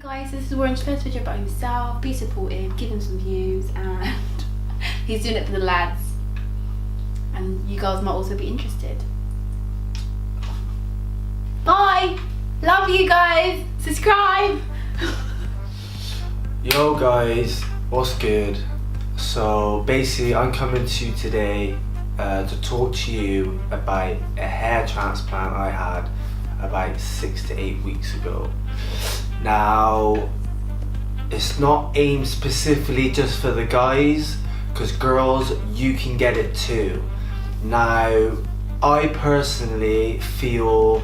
Guys, this is Warren's first video about himself. Be supportive, give him some views, and he's doing it for the lads, and you guys might also be interested. Bye! Love you guys! Subscribe! Yo guys, what's good? So basically I'm coming to you today to talk to you about a hair transplant I had about 6 to 8 weeks ago. Now, it's not aimed specifically just for the guys, because girls, you can get it too. Now, I personally feel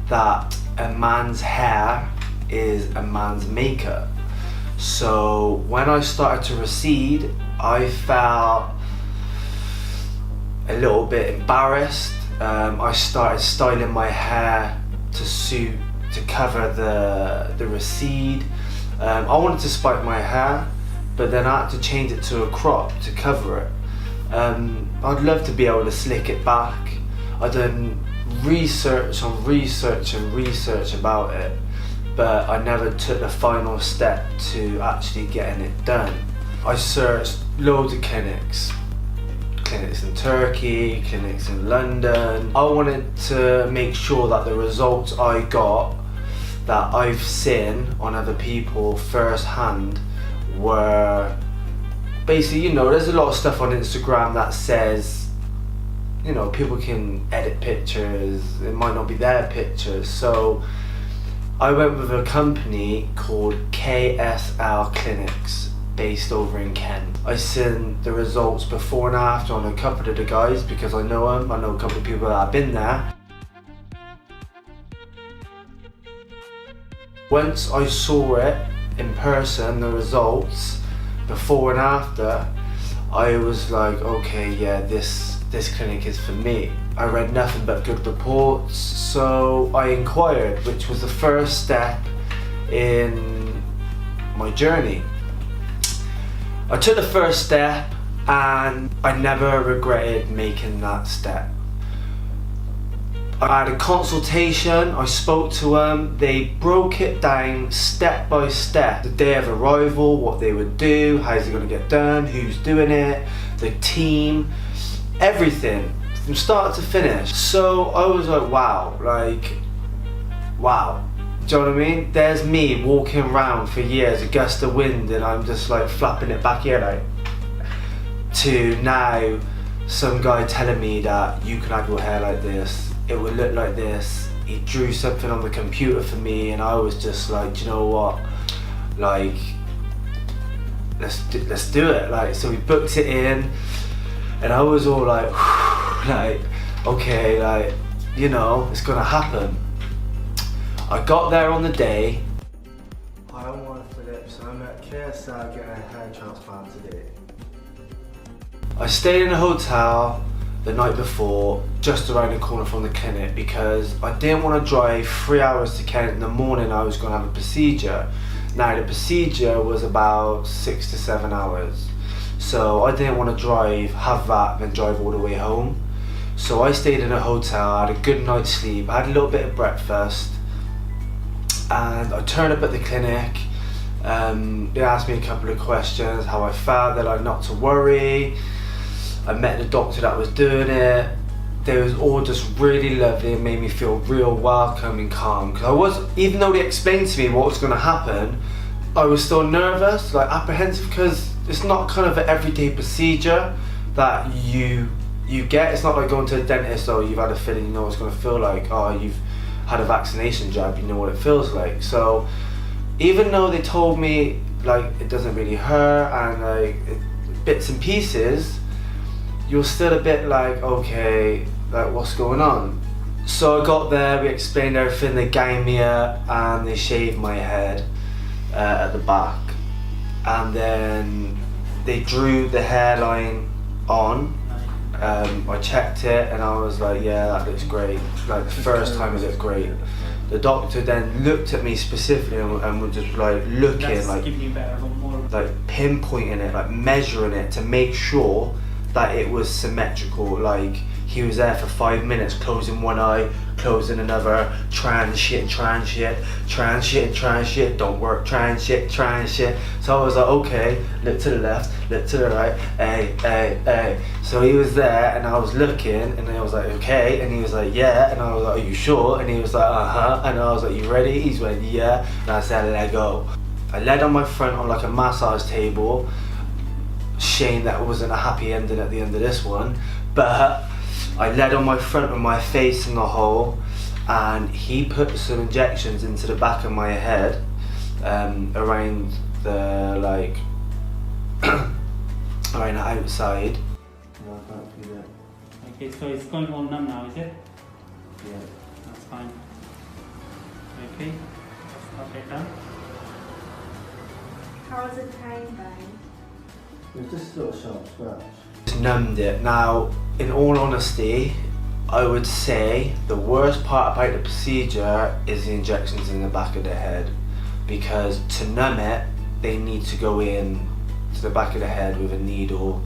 that a man's hair is a man's makeup. So when I started to recede, I felt a little bit embarrassed. I started styling my hair to cover the recede. I wanted to spike my hair, but then I had to change it to a crop to cover it. I'd love to be able to slick it back. I've done research on research and research about it, but I never took the final step to actually getting it done. I searched loads of clinics in Turkey, clinics in London. I wanted to make sure that the results I got, that I've seen on other people firsthand, were basically, you know, there's a lot of stuff on Instagram that says, you know, people can edit pictures, it might not be their pictures. So I went with a company called KSL Clinics, based over in Kent. I seen the results before and after on a couple of the guys because I know them. I know a couple of people that have been there. Once I saw it in person, the results before and after, I was like, okay, yeah, this clinic is for me. I read nothing but good reports, so I inquired, which was the first step in my journey. I took the first step and I never regretted making that step. I had a consultation, I spoke to them, they broke it down step by step. The day of arrival, what they would do, how's it going to get done, who's doing it, the team, everything from start to finish. So I was like, wow. Do you know what I mean? There's me walking around for years, a gust of wind, and I'm just like flapping it back here, like, to now some guy telling me that you can have your hair like this, it would look like this. He drew something on the computer for me, and I was just like, do you know what? Like, let's do it. Like, so we booked it in, and I was all like, like, okay, like, you know, it's gonna happen. I got there on the day. Hi, I'm Warren Phillip, and I'm at KSL getting a hair transplant today. I stayed in a hotel the night before, just around the corner from the clinic, because I didn't want to drive 3 hours to Kent in the morning. I was going to have a procedure. Now the procedure was about 6 to 7 hours. So I didn't want to have that, then drive all the way home. So I stayed in a hotel, I had a good night's sleep, I had a little bit of breakfast, and I turned up at the clinic. They asked me a couple of questions, how I felt, they're like not to worry. I met the doctor that was doing it. They was all just really lovely and made me feel real welcome and calm. Because even though they explained to me what was going to happen, I was still nervous, like apprehensive, because it's not kind of an everyday procedure that you get. It's not like going to a dentist, or you've had a filling, you know what it's going to feel like. Oh, you've had a vaccination jab, you know what it feels like. So even though they told me like it doesn't really hurt and like bits and pieces, you're still a bit like, okay, like what's going on? So I got there, we explained everything, they ganged me up and they shaved my head at the back, and then they drew the hairline on. I checked it and I was like, yeah, that looks great. Like the first time it looked great. The doctor then looked at me specifically and was just like looking, like pinpointing it, like measuring it to make sure that it was symmetrical. Like he was there for 5 minutes, closing one eye, closing another, trying shit, don't work, trying shit. So I was like, okay, look to the left, look to the right, hey. So he was there and I was looking and I was like, okay, and he was like, yeah, and I was like, are you sure? And he was like, uh-huh, and I was like, you ready? He's like, yeah, and I said, let go. I laid on my front on like a massage table. Shame that wasn't a happy ending at the end of this one, but I laid on my front with my face in the hole, and he put some injections into the back of my head, around the like around the outside. No, I can't feel it. Okay, so it's going all numb now, is it? Yeah. That's fine. Okay, stop it down. How was the pain going? It was just a little sharp scratch. Just numbed it. Now, in all honesty, I would say the worst part about the procedure is the injections in the back of the head, because to numb it, they need to go in to the back of the head with a needle,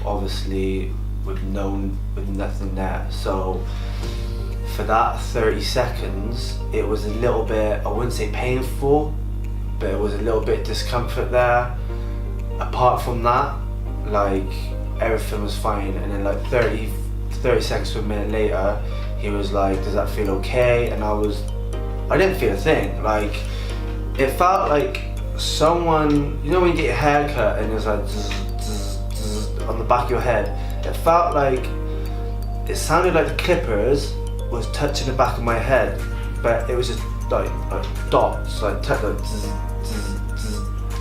obviously with nothing there. So for that 30 seconds, it was a little bit, I wouldn't say painful, but it was a little bit discomfort there. Apart from that, like, everything was fine. And then like 30 seconds to a minute later, he was like, does that feel okay? And I didn't feel a thing. Like, it felt like someone, you know when you get your hair cut and it's like zzz, zzz, zzz, on the back of your head, it felt like, it sounded like the clippers was touching the back of my head, but it was just like dots, like zzz, zzz, zzz.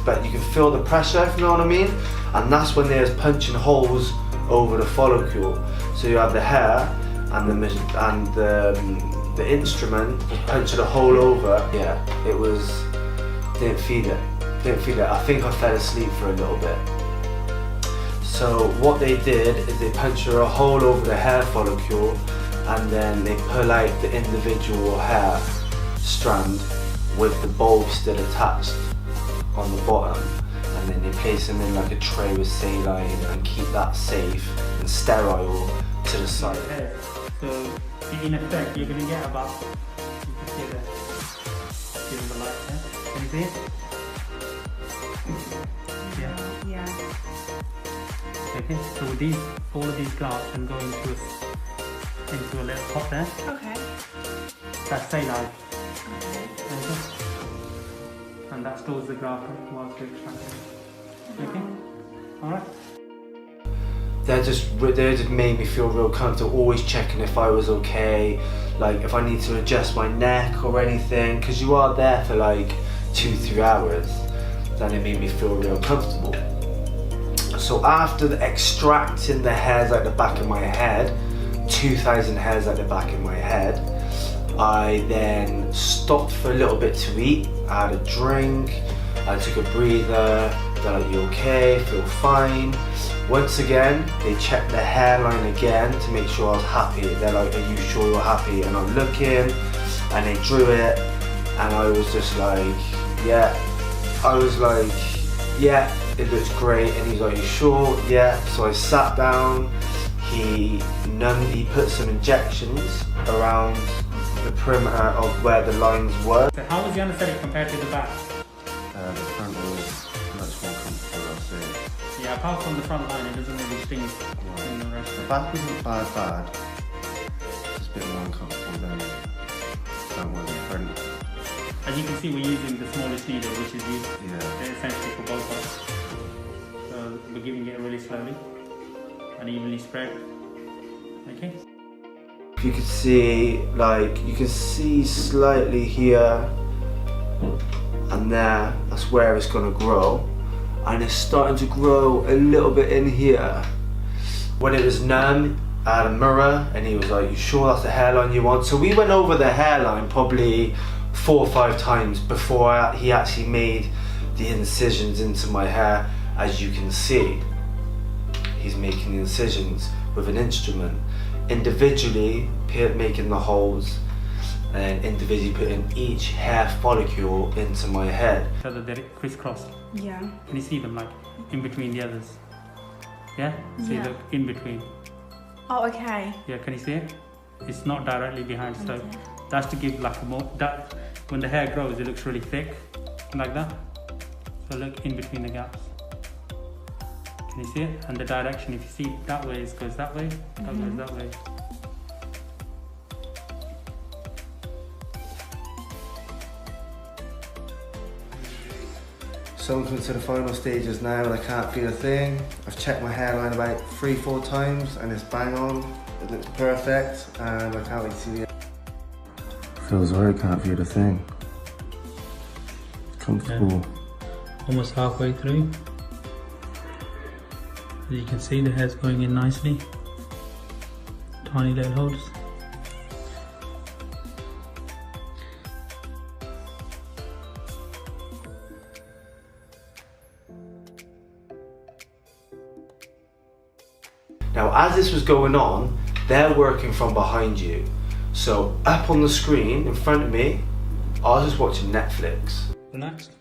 But you can feel the pressure, if you know what I mean? And that's when there's punching holes over the follicle. So you have the hair and the instrument punching a hole over. Yeah, it was, didn't feel it. I think I fell asleep for a little bit. So what they did is they puncture a hole over the hair follicle, and then they pull out the individual hair strand with the bulb still attached on the bottom, and then they place them in like a tray with saline and keep that safe and sterile to the side. So in effect, you're going to get about, you can see the light there. Can you see it? Yeah. Okay, so with all of these grafts can go into a little pot there. Okay. That's saline. Okay. And that stores the graft whilst we extract it. Okay? Alright? They just made me feel real comfortable, always checking if I was okay, like if I need to adjust my neck or anything, because you are there for like 2-3 hours. Then it made me feel real comfortable. So after extracting the hairs out the back of my head, 2,000 hairs out the back of my head, I then stopped for a little bit to eat. I had a drink, I took a breather, they're like, you okay, feel fine. Once again, they checked the hairline again to make sure I was happy. They're like, are you sure you're happy? And I'm looking, and they drew it, and I was just like, yeah. I was like, yeah, it looks great. And he's like, you sure? Yeah. So I sat down, he put some injections around the perimeter of where the lines were. So how was the anaesthetic compared to the back? The front was much more comfortable, I'll say. Yeah, apart from the front line, it doesn't really sting in the rest. The back wasn't bad. Just a bit more uncomfortable than the front was. As you can see, we're using the smallest needle, which is used essentially for both of us. So we're giving it really slowly and evenly spread. Okay. You can see, you can see slightly here and there, that's where it's gonna grow. And it's starting to grow a little bit in here. When it was numb, I had a mirror and he was like, you sure that's the hairline you want? So we went over the hairline probably 4 or 5 times before he actually made the incisions into my hair. As you can see, he's making the incisions with an instrument, individually making the holes, and individually putting each hair follicle into my head. So that they're crisscrossed. Yeah. Can you see them like in between the others? Yeah? See, look in between. Oh, okay. Yeah, can you see it? It's not directly behind, so that's to give like a more, that when the hair grows it looks really thick, like that. So look in between the gaps. Can you see it? And the direction, if you see that way, it goes that way, that goes that way. So I'm coming to the final stages now and I can't feel a thing. I've checked my hairline about 3-4 times and it's bang on. It looks perfect and I can't wait to see it. Feels alright, can't feel a thing. Comfortable. Yeah. Almost halfway through. As you can see, the hair's going in nicely. Tiny little holes. Now as this was going on, they're working from behind you. So up on the screen in front of me, I was just watching Netflix. Relaxed?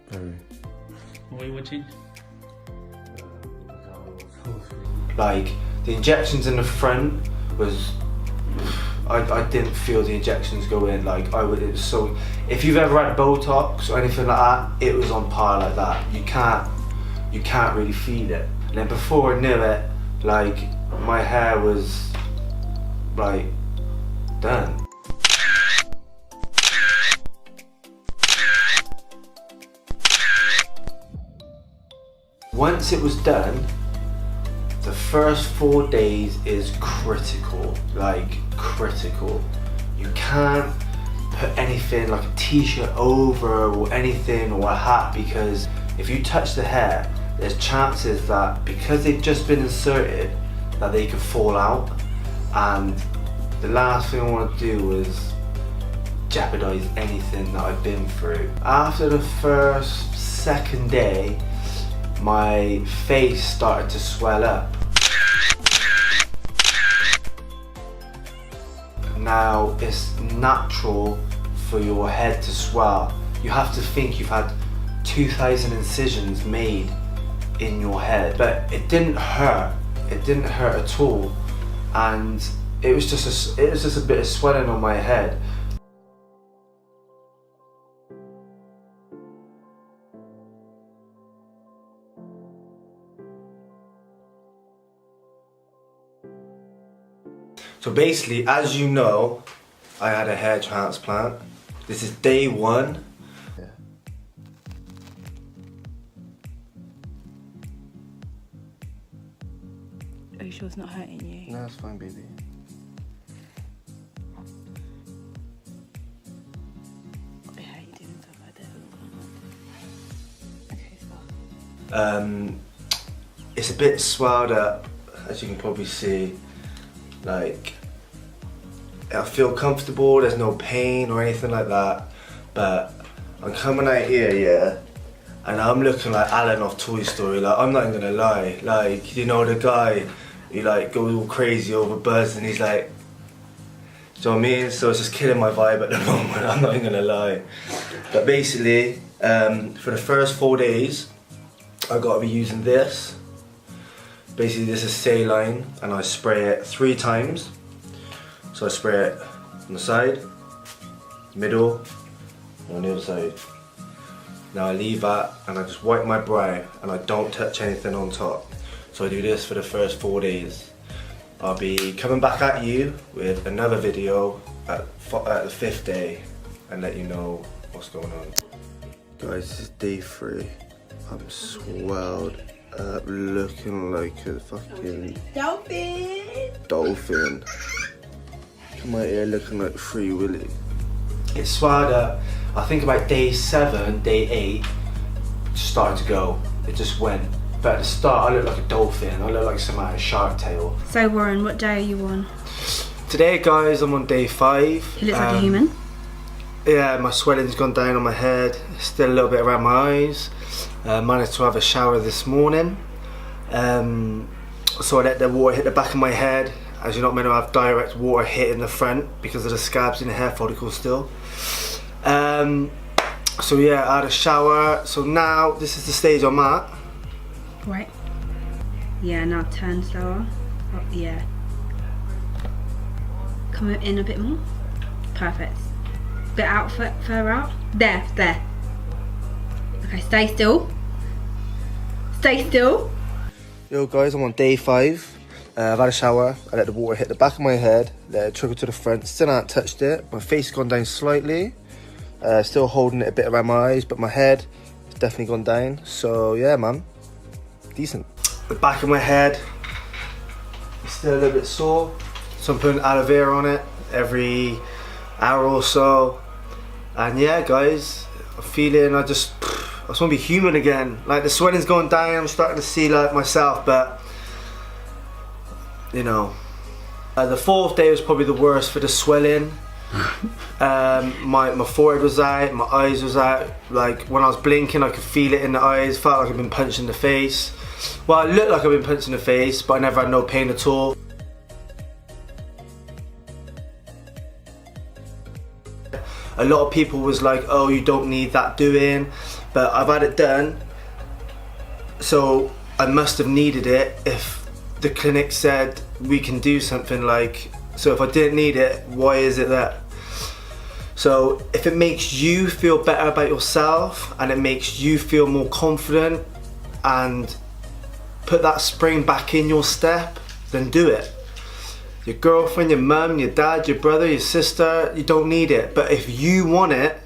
Very. What are you watching? Like the injections in the front was, I didn't feel the injections go in. Like I would, it was so, if you've ever had Botox or anything like that, it was on par like that. You can't really feel it. And then before I knew it, like my hair was like done. Once it was done, the first 4 days is critical, like critical. You can't put anything like a t-shirt over or anything or a hat, because if you touch the hair, there's chances that because they've just been inserted that they could fall out, and the last thing I want to do is jeopardize anything that I've been through. After the second day, my face started to swell up. Now it's natural for your head to swell. You have to think you've had 2,000 incisions made in your head, but it didn't hurt. It didn't hurt at all, and it was just a bit of swelling on my head. So basically, as you know, I had a hair transplant. This is day 1. Yeah. Are you sure it's not hurting you? No, it's fine, baby. I hate doing stuff like that. Okay, stop. It's a bit swelled up, as you can probably see. Like, I feel comfortable, there's no pain or anything like that, but I'm coming out here, yeah, and I'm looking like Alan off Toy Story. Like, I'm not even gonna lie, like, you know the guy who like goes all crazy over Buzz and he's like, do you know what I mean? So it's just killing my vibe at the moment, I'm not even gonna lie. But basically, for the first 4 days, I gotta be using this. Basically this is saline and I spray it 3 times. So I spray it on the side, middle, and on the other side. Now I leave that and I just wipe my brow and I don't touch anything on top. So I do this for the first 4 days. I'll be coming back at you with another video at the 5th day and let you know what's going on. Guys, this is day 3. I'm swelled up, looking like a fucking dolphin. Come out here looking like Free Willy. It swelled up, I think about day 7, day 8, it started to go. It just went. But at the start I looked like a dolphin, I looked like some out of Shark Tale. So Warren, what day are you on? Today guys, I'm on day 5. He looks like a human. Yeah, my swelling's gone down on my head, still a little bit around my eyes. Managed to have a shower this morning. So I let the water hit the back of my head. As you're not meant to have direct water hitting the front because of the scabs in the hair follicles still. So yeah, I had a shower. So now this is the stage I'm at. Right. Yeah, now turn slower. Oh, yeah. Come in a bit more. Perfect. Bit out, further out. There. Okay, stay still. Stay still. Yo guys, I'm on day 5. I've had a shower. I let the water hit the back of my head, let it trickle to the front. Still haven't touched it. My face has gone down slightly. Still holding it a bit around my eyes, but my head has definitely gone down. So yeah, man, decent. The back of my head is still a little bit sore. So I'm putting aloe vera on it every hour or so. And yeah, guys, I'm feeling I just want to be human again. Like the swelling's going down. I'm starting to see like myself, but you know, the 4th day was probably the worst for the swelling. My forehead was out, my eyes was out. Like when I was blinking, I could feel it in the eyes. Felt like I'd been punched in the face. Well, it looked like I'd been punched in the face, but I never had no pain at all. A lot of people was like, oh, you don't need that doing, but I've had it done, so I must have needed it if the clinic said we can do something. Like, so if I didn't need it, why is it that? So if it makes you feel better about yourself and it makes you feel more confident and put that spring back in your step, then do it. Your girlfriend, your mum, your dad, your brother, your sister, you don't need it. But if you want it,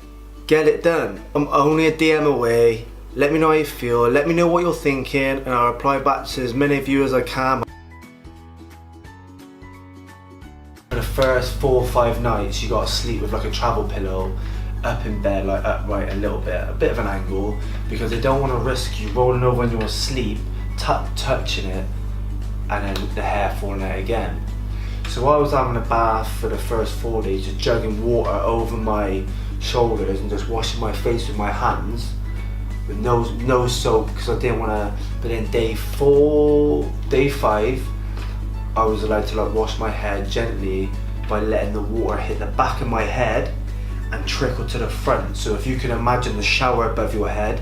get it done. I'm only a DM away. Let me know how you feel. Let me know what you're thinking, and I'll reply back to as many of you as I can. For the first 4 or 5 nights, you gotta sleep with like a travel pillow up in bed, like upright a little bit, a bit of an angle, because they don't want to risk you rolling over when you're asleep, touching it, and then the hair falling out again. So I was having a bath for the first 4 days, just jugging water over my shoulders and just washing my face with my hands with no soap, because I didn't want to. But then day 5, I was allowed to like wash my hair gently by letting the water hit the back of my head and trickle to the front. So if you can imagine the shower above your head,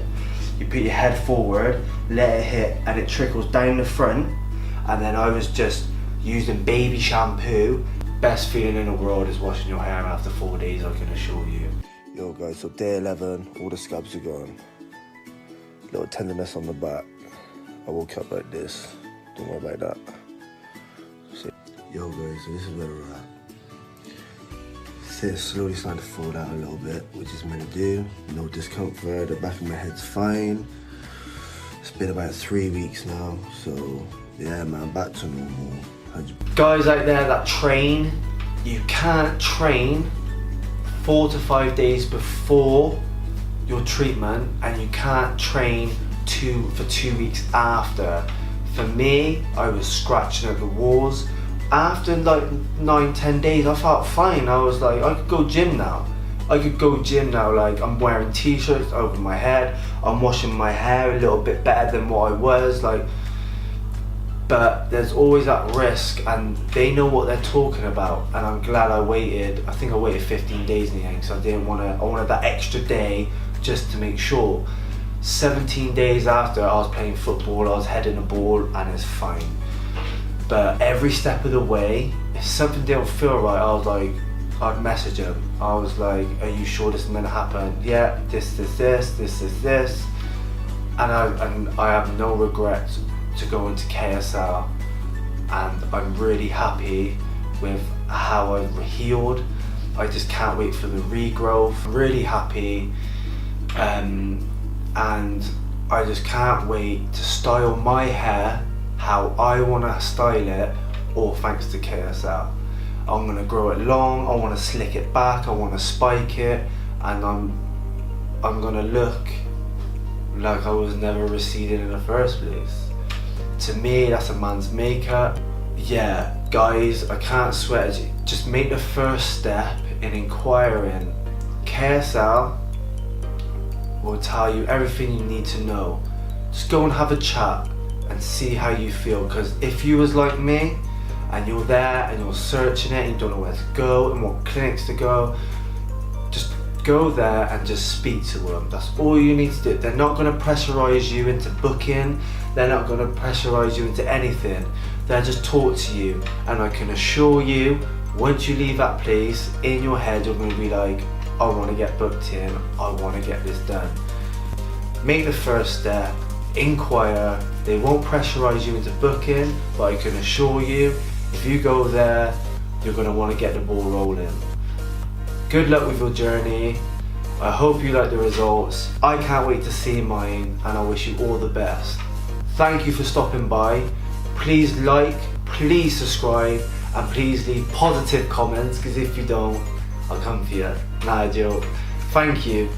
you put your head forward, let it hit, and it trickles down the front. And then I was just using baby shampoo. Best feeling in the world is washing your hair after 4 days, I can assure you. Yo guys, so day 11, all the scabs are gone. Little tenderness on the back. I woke up like this. Don't worry about that. So, yo guys, so this is where we're at. So it's slowly starting to fall out a little bit, which is meant to do. No discomfort, the back of my head's fine. It's been about 3 weeks now, so yeah man, back to normal. Guys out there that train, you can't train 4 to 5 days before your treatment, and you can't train for 2 weeks after. For me, I was scratching at the walls. After like 9-10 days, I felt fine. I was like, I could go gym now. Like I'm wearing t-shirts over my head. I'm washing my hair a little bit better than what I was. Like, but there's always that risk, and they know what they're talking about. And I'm glad I waited. I think I waited 15 days in the end, because I wanted that extra day just to make sure. 17 days after, I was playing football, I was heading a ball, and it's fine. But every step of the way, if something didn't feel right, I was like, I'd message them. I was like, are you sure this is meant to happen? Yeah, this. And I have no regrets to go into KSL, and I'm really happy with how I've healed. I just can't wait for the regrowth. I'm really happy, and I just can't wait to style my hair how I want to style it, all thanks to KSL. I'm gonna grow it long, I want to slick it back, I want to spike it, and I'm gonna look like I was never receding in the first place. To me, that's a man's makeup. Yeah, guys, I can't sweat at you. Just make the first step in inquiring. KSL will tell you everything you need to know. Just go and have a chat and see how you feel, because if you was like me and you're there and you're searching it and you don't know where to go and what clinics to go, just go there and just speak to them. That's all you need to do. They're not going to pressurize you into booking. They're not going to pressurize you into anything. They'll just talk to you, and I can assure you, Once you leave that place, in your head you're going to be like, I want to get booked in, I want to get this done. Make the first step, inquire. They won't pressurize you into booking, but I can assure you, if you go there, you're going to want to get the ball rolling. Good luck with your journey. I hope you like the results. I can't wait to see mine, and I wish you all the best. Thank you for stopping by. Please like, please subscribe, and please leave positive comments, because if you don't, I'll come for you. Nah, joke. Thank you.